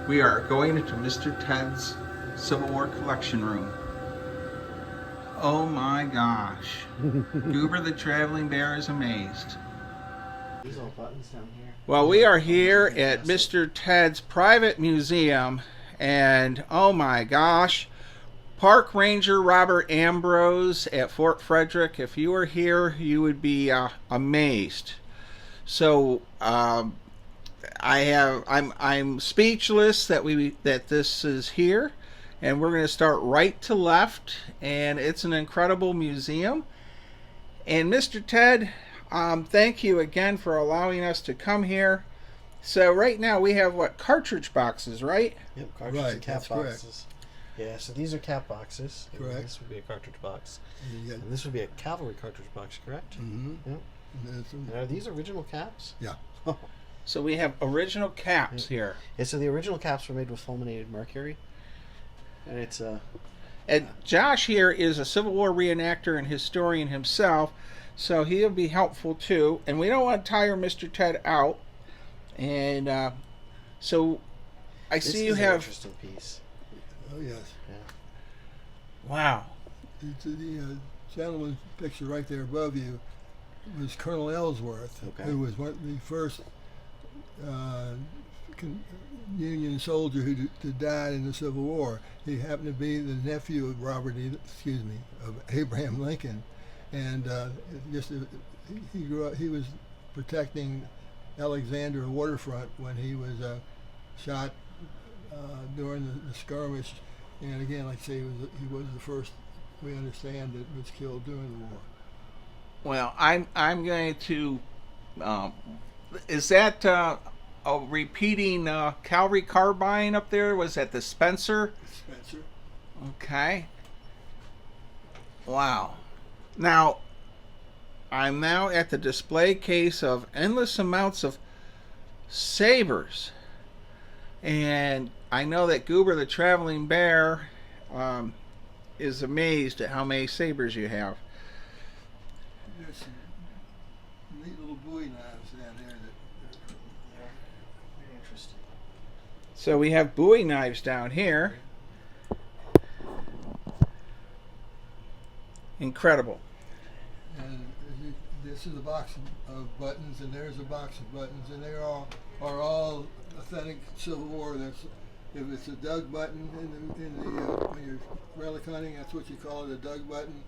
We are going into Mr. Ted's Civil War collection room. Oh my gosh. Goober the Traveling Bear is amazed. These all buttons down here. Well, we are here at Mr. Ted's private museum, and oh my gosh, Park Ranger Robert Ambrose at Fort Frederick, if you were here, you would be amazed. So, I'm speechless that this is here, and we're going to start right to left, and it's an incredible museum. And Mr. Ted, thank you again for allowing us to come here. So right now we have what, cartridge boxes, right? Yep, cartridge and cap boxes. Yeah, so these are cap boxes. Correct. This would be a cartridge box. Yeah. And this would be a cavalry cartridge box, correct? Mm-hmm. Yep. And are these original caps? Yeah. So we have original caps here. Yeah, so the original caps were made with fulminated mercury. And it's And Josh here is a Civil War reenactor and historian himself, so he'll be helpful too. And we don't want to tire Mr. Ted out. And so I see you have... This is an interesting piece. Oh, yes. Yeah. Wow. The gentleman picture right there above you was Colonel Ellsworth, Okay. who was the first Union soldier who died in the Civil War. He happened to be the nephew of of Abraham Lincoln, and he grew up. He was protecting Alexandria waterfront when he was shot during the skirmish. And again, like I say, he was the first, we understand, that was killed during the war. Well, I'm going to... is that a repeating cavalry carbine up there? Was that the Spencer? Spencer. Okay. Wow. Now, I'm now at the display case of endless amounts of sabers. And I know that Goober the Traveling Bear is amazed at how many sabers you have. There's some neat little Bowie knives down there that Yeah. Very interesting. So we have Bowie knives down here. Incredible. and this is a box of buttons, and there's a box of buttons, and they are all authentic Civil War. That's, if it's a dug button when you're relic hunting, that's what you call it, a dug button.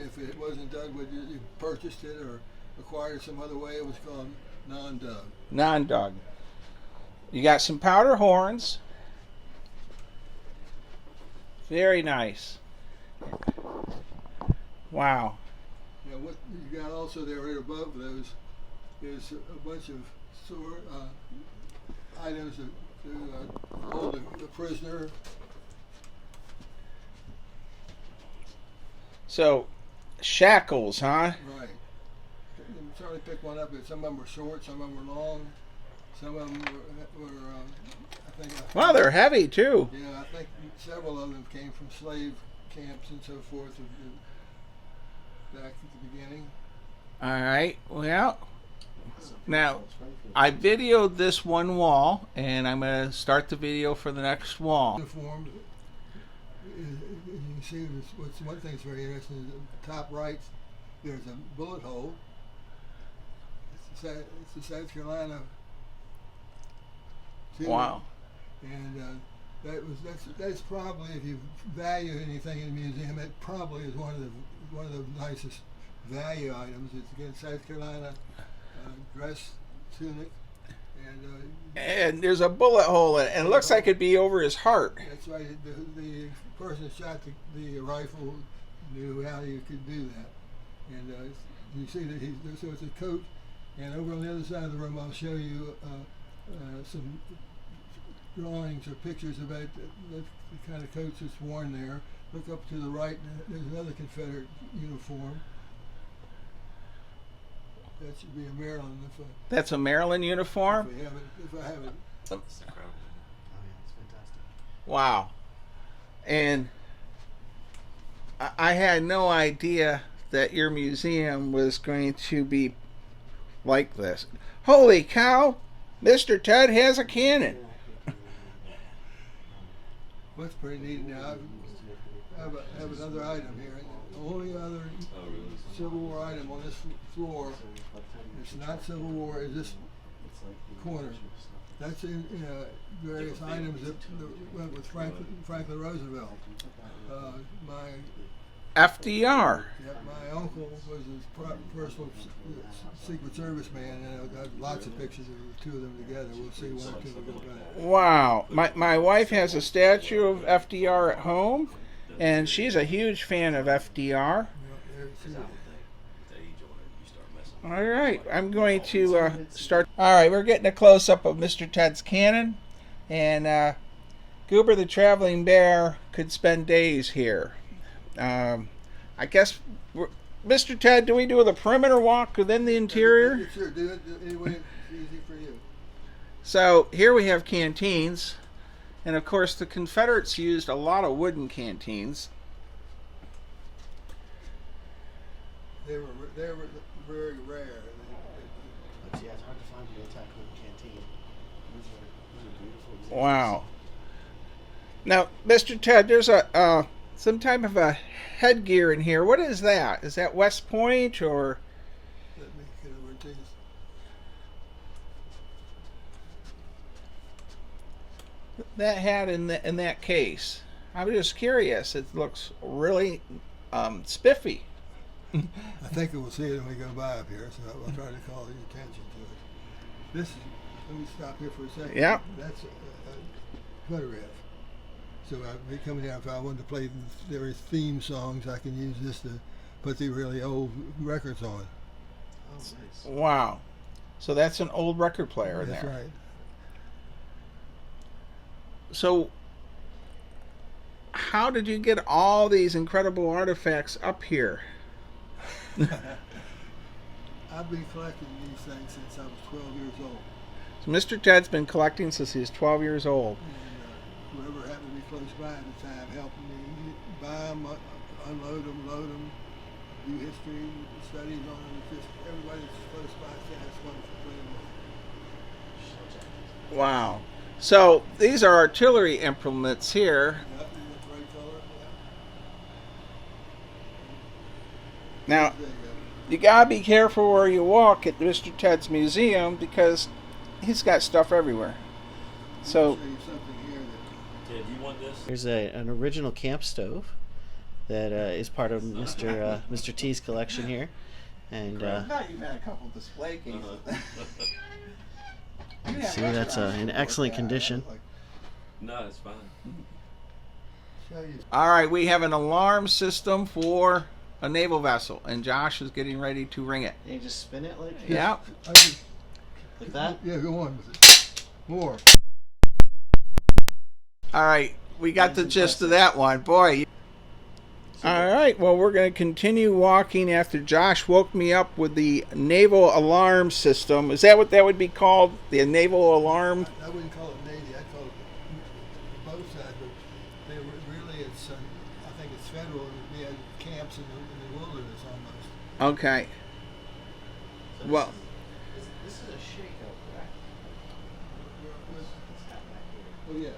If it wasn't dug, but you purchased it or acquired it some other way, it was called non-dug. Non-dug. You got some powder horns. Very nice. Wow. Now, what you got also there right above those is a bunch of sword items to hold the prisoner. So, shackles, huh? Right. I'm trying to pick one up, but some of them were short, some of them were long, some of them were I think. Well, they're heavy too. Yeah, I think several of them came from slave camps and so forth back at the beginning. All right. Well, now I videoed this one wall, and I'm going to start the video for the next wall. Uniformed. You can see what's one thing that's very interesting is at the top right, there's a bullet hole. It's the South Carolina. Wow. And that's probably, if you value anything in the museum, it probably is one of the nicest value items. It's again South Carolina dress tunic, And there's a bullet hole in it, and it looks like it'd be over his heart. that's right. The person that shot the rifle knew how you could do that. And you see that so it's a coat. And over on the other side of the room, I'll show you some drawings or pictures about the kind of coats that's worn there. Look up to the right, there's another Confederate uniform. That should be a Maryland. That's a Maryland uniform? If I have it. That's incredible. Oh yeah, it's fantastic. Wow. And I had no idea that your museum was going to be like this. Holy cow! Mr. Ted has a cannon. what's pretty neat now, I have another item here. The only other Civil War item on this floor, it's not Civil War, is this corner. That's in various items that went with Franklin Roosevelt. My FDR. my uncle was his personal Secret Service man, and I've got lots of pictures of the two of them together. We'll see one or two we go back. Wow. My wife has a statue of FDR at home, and she's a huge fan of FDR. All right, I'm going to start. All right, we're getting a close-up of Mr. Ted's cannon, and Goober the Traveling Bear could spend days here. I guess, Mr. Ted, do we do the perimeter walk within the interior? Sure, do it any way it's easy for you. So here we have canteens, and of course the Confederates used a lot of wooden canteens. They were very rare. But yeah, it's hard to find the attack wooden canteen. Those are beautiful examples. Wow. Now, Mr. Ted, there's some type of a headgear in here. What is that? Is that West Point or? Let me get over to this. That hat in that case? I was just curious. It looks really spiffy. I think we'll see it when we go by up here, so I'll try to call your attention to it. This is, let me stop here for a second. Yeah. That's a photograph. So I'd be coming down, if I wanted to play various theme songs, I can use this to put the really old records on. Oh, nice. Wow. So that's an old record player That's there. right. So how did you get all these incredible artifacts up here? I've been collecting these things since I was 12 years old. So Mr. Ted's been collecting since he was 12 years old. And whoever happened to be close by at the time helped me buy them, unload them, load them, do history studies on them. It's just everybody that's close by says it's wonderful playing with. Wow. So these are artillery implements here. Yep, that's the right color. Now, There you go. you gotta be careful where you walk at Mr. Ted's museum because he's got stuff everywhere. So, I'll show you something here that Ted, you want this? Here's an original camp stove that is part of Mr. T's collection here, and you've had a couple display cases. see that's in excellent condition. No, it's fine. show you. All right, we have an alarm system for a naval vessel, and Josh is getting ready to ring it. And you just spin it like Yeah. like that. Yeah, go on with it. More. All right, we got the gist of that one, boy. All right, well, we're going to continue walking after Josh woke me up with the naval alarm system. Is that what that would be called? The naval alarm? I wouldn't call it Navy, I'd call it the boat side, but they were really, it's, I think it's federal, and we had camps in the wilderness almost. Okay. Well, This is a Shako, correct? Oh, yeah.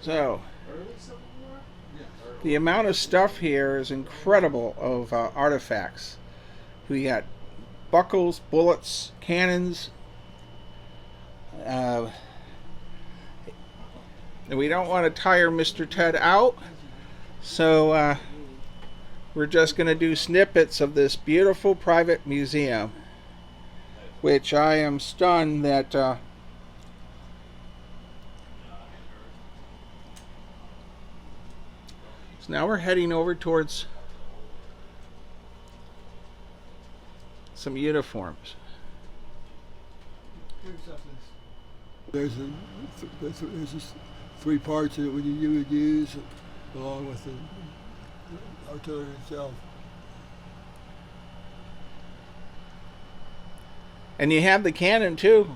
so Early Civil War? Yes. the amount of stuff here is incredible of artifacts. We got buckles, bullets, cannons. And we don't want to tire Mr. Ted out, so we're just going to do snippets of this beautiful private museum, which I am stunned that so now we're heading over towards some uniforms. Here's something. There's just three parts that you would use along with the artillery itself. And you have the cannon too.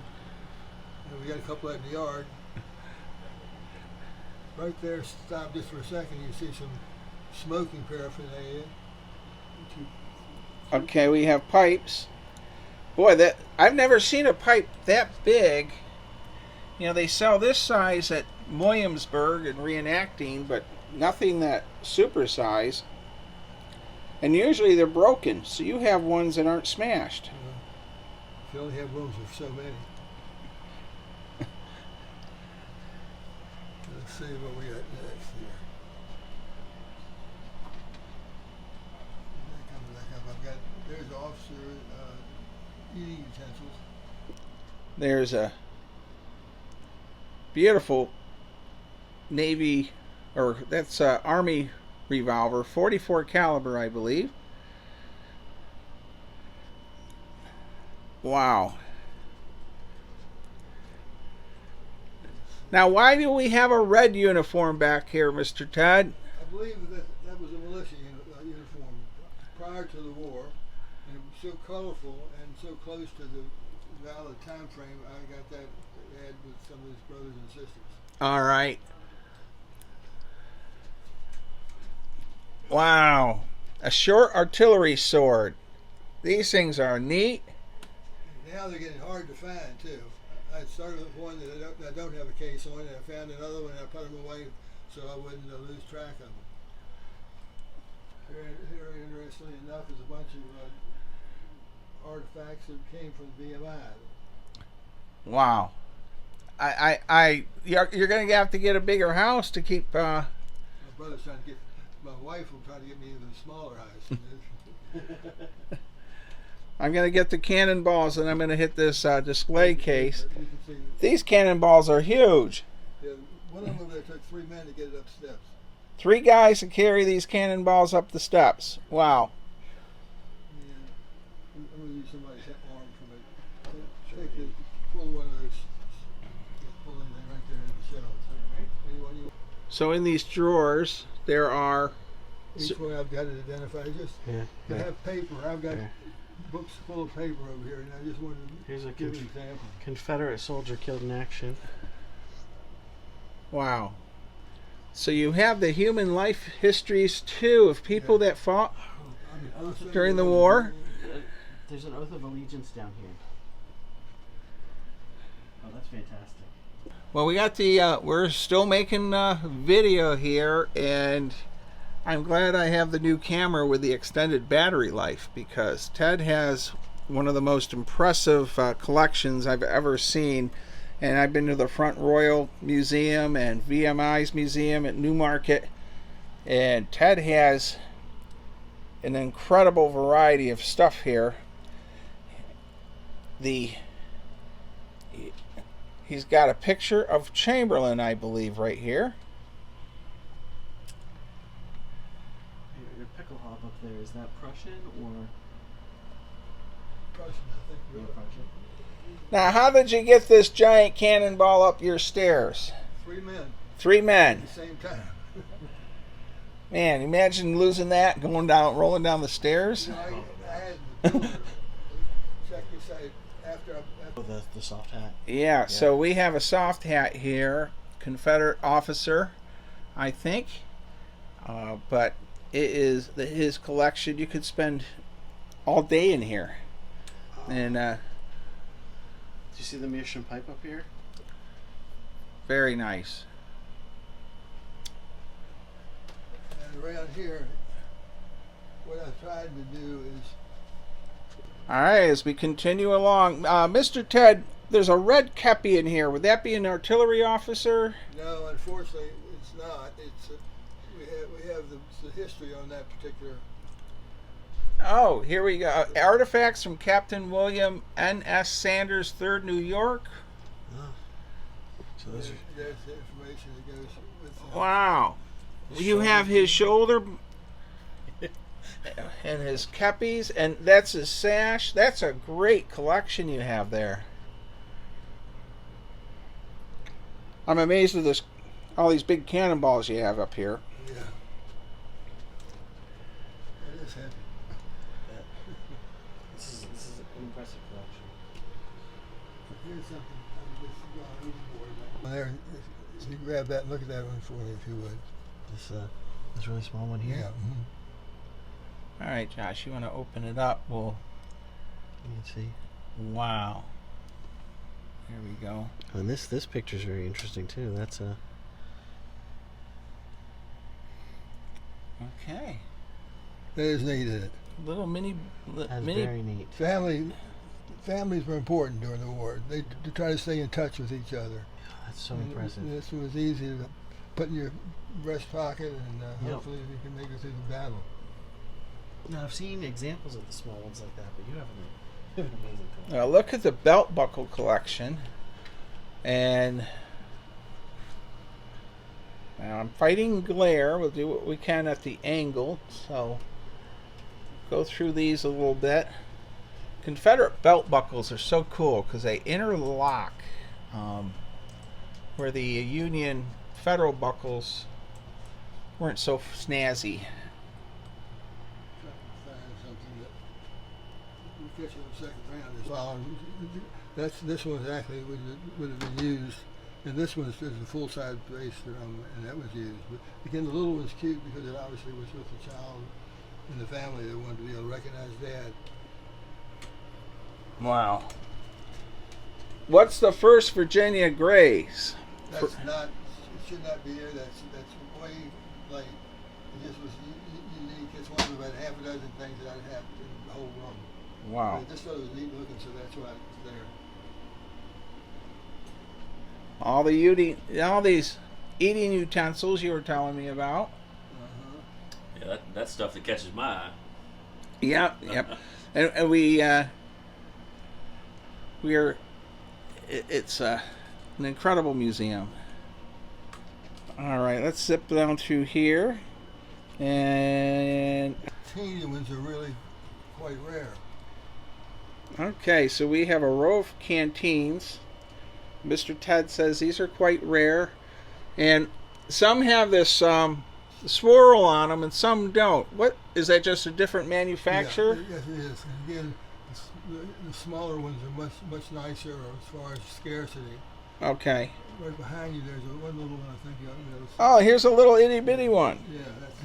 And we got a couple out in the yard. Right there, stop just for a second, you see some smoking paraphernalia. Okay, we have pipes. Boy, that I've never seen a pipe that big. You know, they sell this size at Williamsburg and reenacting, but nothing that supersize. And usually they're broken, so you have ones that aren't smashed. If you only have room for so many. Let's see what we got next here. Back up. I've got, there's officer eating utensils. There's a beautiful Navy, or that's Army revolver, 44 caliber, I believe. Wow. Now, why do we have a red uniform back here, Mr. Ted? I believe that was a militia uniform prior to the war, and it was so colorful and so close to the valid time frame. I got that ad with some of his brothers and sisters. All right. Wow. A short artillery sword. These things are neat. Now they're getting hard to find, too. I started with one that I don't have a case on, and I found another one, and I put them away so I wouldn't lose track of them. Very interestingly enough, is a bunch of artifacts that came from VMI. Wow. You're going to have to get a bigger house to keep. My brother's trying to get. My wife will try to get me even a smaller house. I'm going to get the Cannonballs, and I'm going to hit this display case. You can see, These Cannonballs are huge. yeah, one of them over there took 3 men to get it up steps. 3 guys to carry these Cannonballs up the steps. Wow. Yeah. I'm going to use somebody's arm from it. Pull one of those. Pull anything right there in the shelves. Anyone you. So in these drawers, there are. Each one I've got it identified. To have paper. I've got books full of paper over here, and I just wanted to Here's a give an example. Confederate soldier killed in action. Wow. So you have the human life histories too of people that fought during the war. There's an oath of allegiance down here. Oh, that's fantastic. Well, we got the. We're still making video here, and I'm glad I have the new camera with the extended battery life, because Ted has one of the most impressive collections I've ever seen. And I've been to the Front Royal Museum and VMI's museum at Newmarket, and Ted has an incredible variety of stuff here. He's got a picture of Chamberlain, I believe, right here. Your pickle hop up there, is that Prussian or Prussian, I think. yeah, Prussian? Now, how did you get this giant cannonball up your stairs? 3 men 3 men. at the same time. Man, imagine losing that, rolling down the stairs. You know, I had the builder check this out after Oh, the soft hat. Yeah, so we have a soft hat here, Confederate officer, I think. But it is his collection. You could spend all day in here. And Do you see the Meerschaum pipe up here? very nice. and around here, what I've tried to do is All right, as we continue along, Mr. Ted, there's a red kepi in here. Would that be an artillery officer? no, unfortunately, it's not. It's we have the history on that particular. Oh, here we go. Artifacts from Captain William N.S. Sanders, 3rd New York. Oh. So those are There's the information that goes with the, Wow. You have his shoulder and his kepis, and that's his sash. That's a great collection you have there. I'm amazed at all these big cannonballs you have up here. yeah. It is heavy. this is an impressive collection. Here's something I'm just going overboard. There, if you grab that and look at that one for me, if you would. This really small one here. Yeah. All right, Josh, you want to open it up? Well, You can see. wow. Here we go. And this picture's very interesting too. That's a Okay. That is neat, isn't it? Little mini. That's mini. very neat. Families were important during the war. They to try to stay in touch with each other. That's so And impressive. This was easy to put in your breast pocket, and Yep. hopefully you can make it through the battle. Now, I've seen examples of the small ones like that, but you have an amazing collection. Now look at the belt buckle collection, and now I'm fighting glare. We'll do what we can at the angle, so go through these a little bit. Confederate belt buckles are so cool because they interlock, where the Union Federal buckles weren't so snazzy. Something that we'll catch you in the second round. This one actually would have been used, and this one is a full-size bass drum, and that was used. But again, the little one's cute because it obviously was with the child in the family that wanted to be able to recognize Dad. Wow. What's the first Virginia Grays? That's not. It should not be there. That's way late. It just was unique. It's one of about half a dozen things that I'd have in the whole room. Wow. I just thought it was neat looking, so that's why it's there. All these eating utensils you were telling me about. Yeah, that's stuff that catches my eye. Yep. And it's an incredible museum. All right, let's zip down through here, and Teeny ones are really quite rare. okay, so we have a row of canteens. Mr. Ted says these are quite rare, and some have this swirl on them, and some don't. What is that? Just a different manufacturer? Yeah, yes, it is. And again, the smaller ones are much nicer as far as scarcity. Okay. Right behind you, there's one little one. I think you ought to notice. Oh, here's a little itty bitty one. Yeah, that's.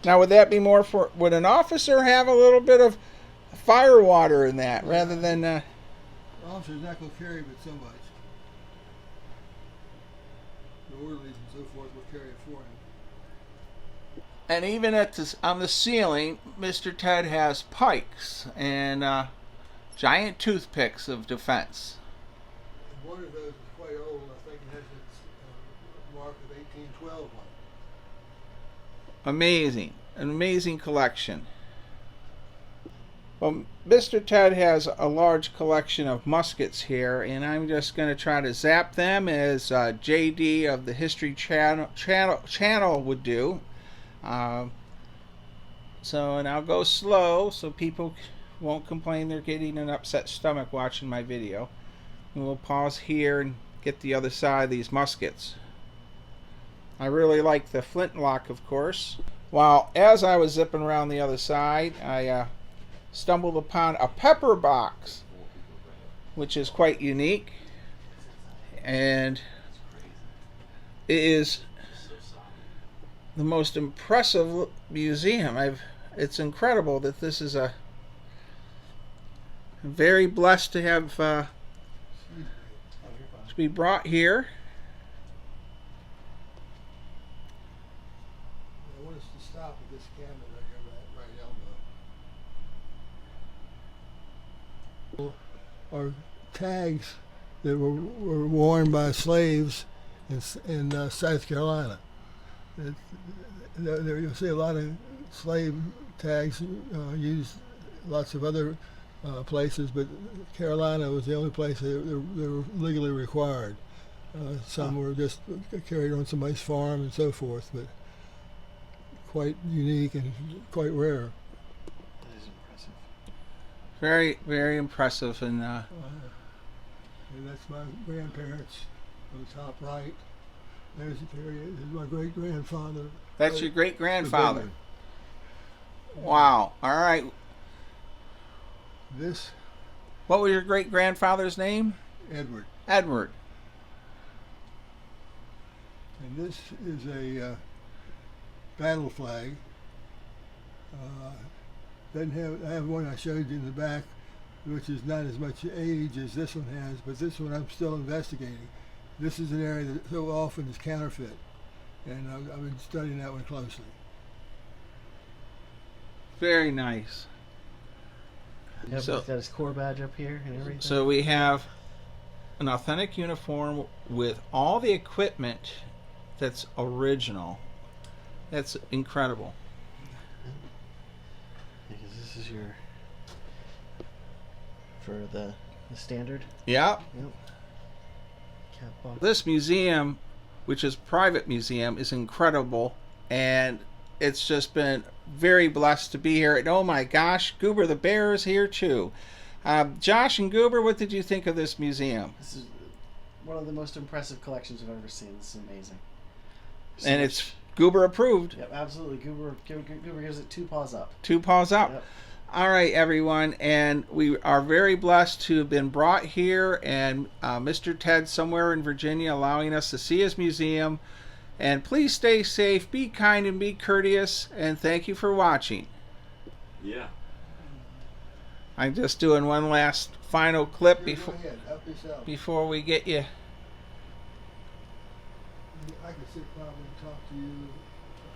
Now, would that be more for? Would an officer have a little bit of fire water in that rather than? The officer's not going to carry but so much. The orderlies and so forth will carry it for him. And even on the ceiling, Mr. Ted has pikes and giant toothpicks of defense. And one of those is quite old. I think it has its mark of 1812 on it. Amazing, an amazing collection. Well, Mr. Ted has a large collection of muskets here, and I'm just going to try to zap them as JD of the History Channel would do. And I'll go slow so people won't complain they're getting an upset stomach watching my video. And we'll pause here and get the other side of these muskets. I really like the flintlock, of course. While as I was zipping around the other side, I stumbled upon a pepper box, which is quite unique, and it is the most impressive museum. It's incredible that this is I'm very blessed to have to be brought here. I want us to stop at this cabinet right here, right elbow. Are tags that were worn by slaves in South Carolina. You'll see a lot of slave tags used lots of other places, but Carolina was the only place they were legally required. Some were just carried on somebody's farm and so forth, but quite unique and quite rare. That is impressive. Very, very impressive. And And that's my grandparents on the top right. There's the period. This is my great grandfather. that's your great grandfather. Wow. All right. This What was your great grandfather's name? Edward, Edward. and this is a battle flag. I have one I showed you in the back, which is not as much age as this one has, but this one I'm still investigating. This is an area that so often is counterfeit, and I've been studying that one closely. Very nice. Yep, So- he's got his Corps badge up here and everything. So we have an authentic uniform with all the equipment that's original. That's incredible. Because this is your for the standard. Yeah. Yep. Cap box. This museum, which is a private museum, is incredible, and it's just been very blessed to be here. And oh my gosh, Goober the Bear is here too. Josh and Goober, what did you think of this museum? This is one of the most impressive collections I've ever seen. This is amazing. So And much- it's Goober approved. Yep, absolutely. Goober gives it 2 paws up. 2 paws up. Yep. All right, everyone, and we are very blessed to have been brought here, and Mr. Ted somewhere in Virginia allowing us to see his museum. And please stay safe, be kind, and be courteous, and thank you for watching. Yeah. I'm just doing one last final clip Here, before go ahead, help yourself. before we get you. I could sit probably and talk to you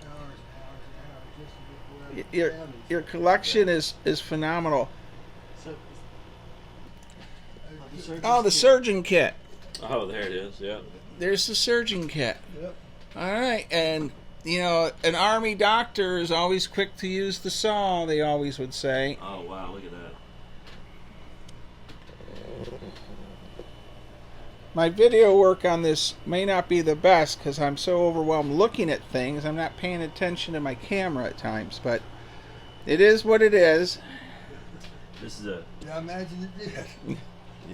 for hours and hours and hours just to get where Your the families- your collection is phenomenal. So, Oh, the surgeon kit. Oh, there it is. Yeah. There's the surgeon kit. Yep. All right, and you know, an army doctor is always quick to use the saw, they always would say. Oh wow, look at that. My video work on this may not be the best because I'm so overwhelmed looking at things. I'm not paying attention to my camera at times, but it is what it is. This is a Yeah, I imagine it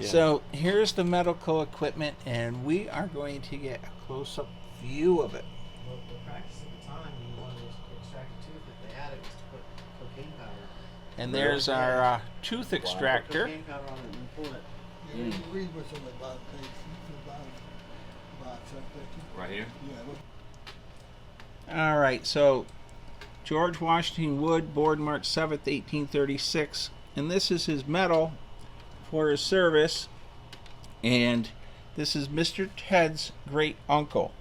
did. So here's the medical equipment, and we are going to get a close-up view of it. well, the practice at the time, when you wanted to extract a tooth, if they had it, was to put cocaine powder. And there's our tooth extractor. Cocaine powder on it and pull it. Yeah, you can read what's on the bottom page, the bottom box up there. right here. Yeah, look. All right, so George Washington Wood, born March 7th, 1836, and this is his medal for his service, and this is Mr. Ted's great uncle.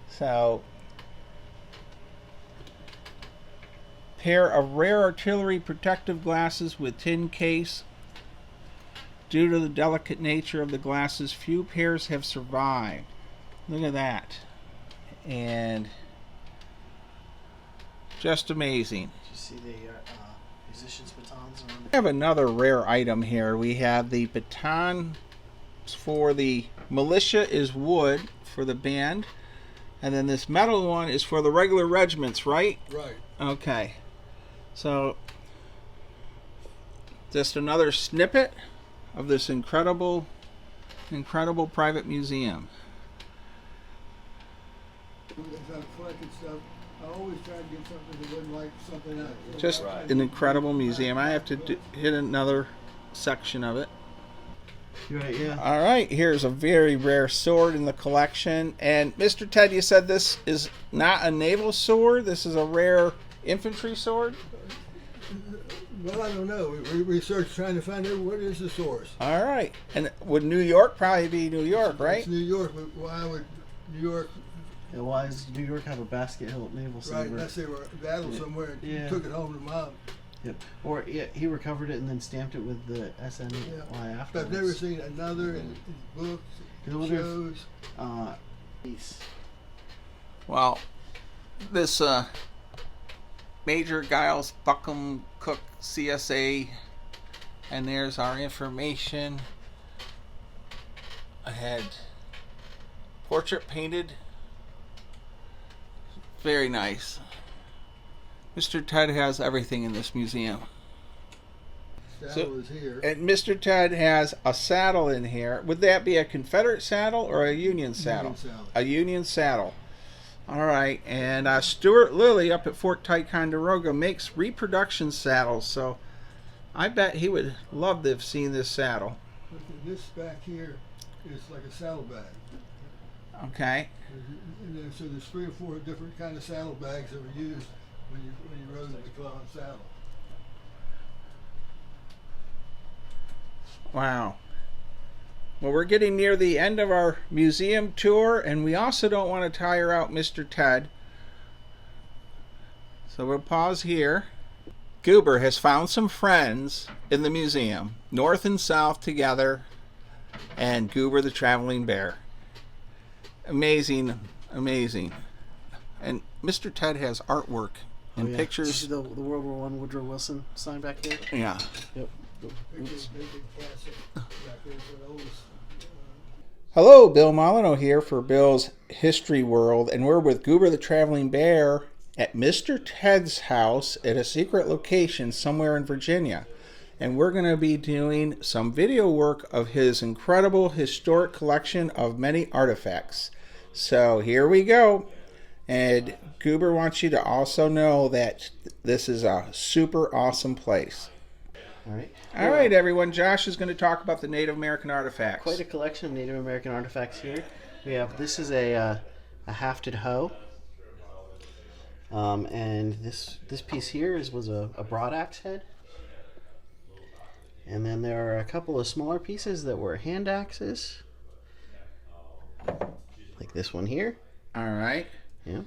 So, pair of rare artillery protective glasses with tin case. Due to the delicate nature of the glasses, few pairs have survived. Look at that. And just amazing. Did you see the musician's batons on We have another rare item here. We have the baton for the militia is wood for the band, and then this metal one is for the regular regiments, right? Right. Okay. So just another snippet of this incredible private museum. As I'm collecting stuff, I always try to get something that wasn't like something else. Just Right. an incredible museum. I have to hit another section of it. Right, yeah. All right, here's a very rare sword in the collection. And Mr. Ted, you said this is not a naval sword. This is a rare infantry sword. Well, I don't know. We researched trying to find out what is the source. All right, and would New York probably be New York, right? It's New York, but why would New York, Yeah, why does New York have a basket hilt naval right, saber? unless they were battled somewhere and Yeah. took it home to mom. Yep. Or yeah, he recovered it and then stamped it with the SNY But afterwards. I've never seen another in books, I wonder if- shows. Peace. Well, this Major Giles Buckham Cook CSA, and there's our information. I had portrait painted. Very nice. Mr. Ted has everything in this museum. Saddle is here. And Mr. Ted has a saddle in here. Would that be a Confederate saddle or a Union saddle? Union saddle. A Union saddle. All right. And Stuart Lilly up at Fort Ticonderoga makes reproduction saddles. So I bet he would love to have seen this saddle. This back here is like a saddlebag. Okay. So there's 3 or 4 different kind of saddlebags that were used when you rode the clown saddle. Wow. Well, we're getting near the end of our museum tour, and we also don't want to tire out Mr. Ted. So we'll pause here. Goober has found some friends in the museum, north and south together, and Goober the traveling bear. Amazing, amazing. And Mr. Ted has artwork and Did you pictures. see the World War I Woodrow Wilson sign back here? Yeah. Yep. Hello, Bill Molyneux here for Bill's History World, and we're with Goober the Traveling Bear at Mr. Ted's house at a secret location somewhere in Virginia. And we're going to be doing some video work of his incredible historic collection of many artifacts. So here we go. And Goober wants you to also know that this is a super awesome place. All right, everyone. Josh is going to talk about the Native American artifacts. Quite a collection of Native American artifacts here. We have, this is a hafted hoe. And this piece here was a broadaxe head. And then there are a couple of smaller pieces that were hand axes. Like this one here. All right. Yep.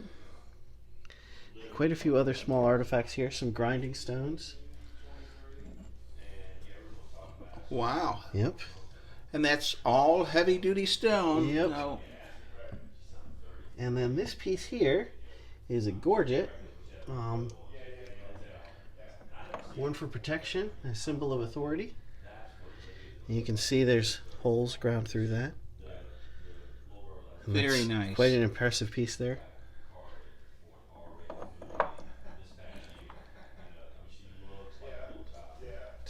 Quite a few other small artifacts here. Some grinding stones. Wow. Yep. And that's all heavy-duty stone. Yep. No. And then this piece here is a gorget. One for protection, a symbol of authority. And you can see there's holes ground through that. And Very that's nice. Quite an impressive piece there.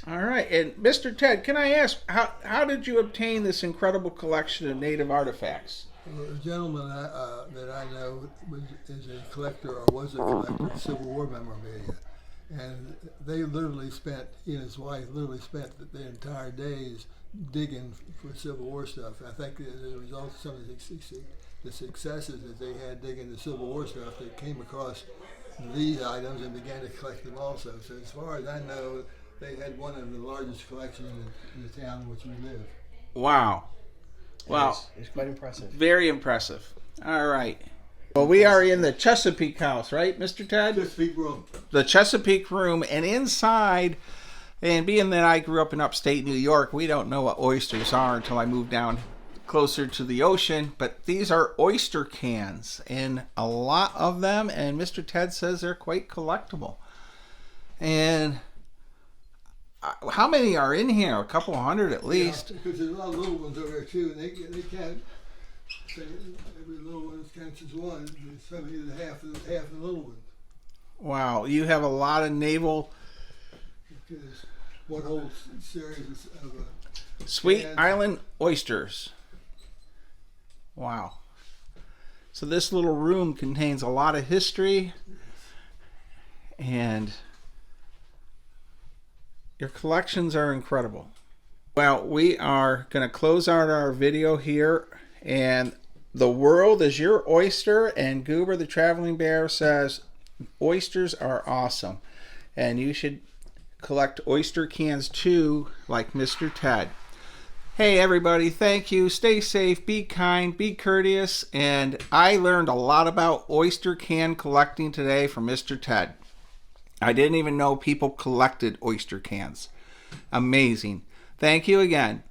All right, and Mr. Ted, can I ask, how did you obtain this incredible collection of native artifacts? Well, the gentleman that I know is a collector, or was a collector, of Civil War memorabilia. And they literally spent, he and his wife literally spent the entire days digging for Civil War stuff. I think as a result of some of the successes that they had digging the Civil War stuff, they came across these items and began to collect them also. So as far as I know, they had one of the largest collections in the town in which we live. Wow. Wow. It's quite impressive. Very impressive. All right. Well, we are in the Chesapeake House, right, Mr. Ted? Chesapeake room. The Chesapeake Room, and inside, and being that I grew up in upstate New York, we don't know what oysters are until I moved down closer to the ocean, but these are oyster cans, and a lot of them, and Mr. Ted says they're quite collectible. And how many are in here? A couple hundred at least. Yeah, because there's a lot of little ones over there too, and they can't. Every little one counts as one. Some either half of the little ones. Wow, you have a lot of naval. Because one whole series of Sweet cans. Island oysters. Wow. So this little room contains a lot of history, and your collections are incredible. Well, we are going to close out our video here, and the world is your oyster, and Goober the Traveling Bear says oysters are awesome, and you should collect oyster cans too, like Mr. Ted. Hey everybody, thank you. Stay safe, be kind, be courteous, and I learned a lot about oyster can collecting today from Mr. Ted. I didn't even know people collected oyster cans. Amazing. Thank you again.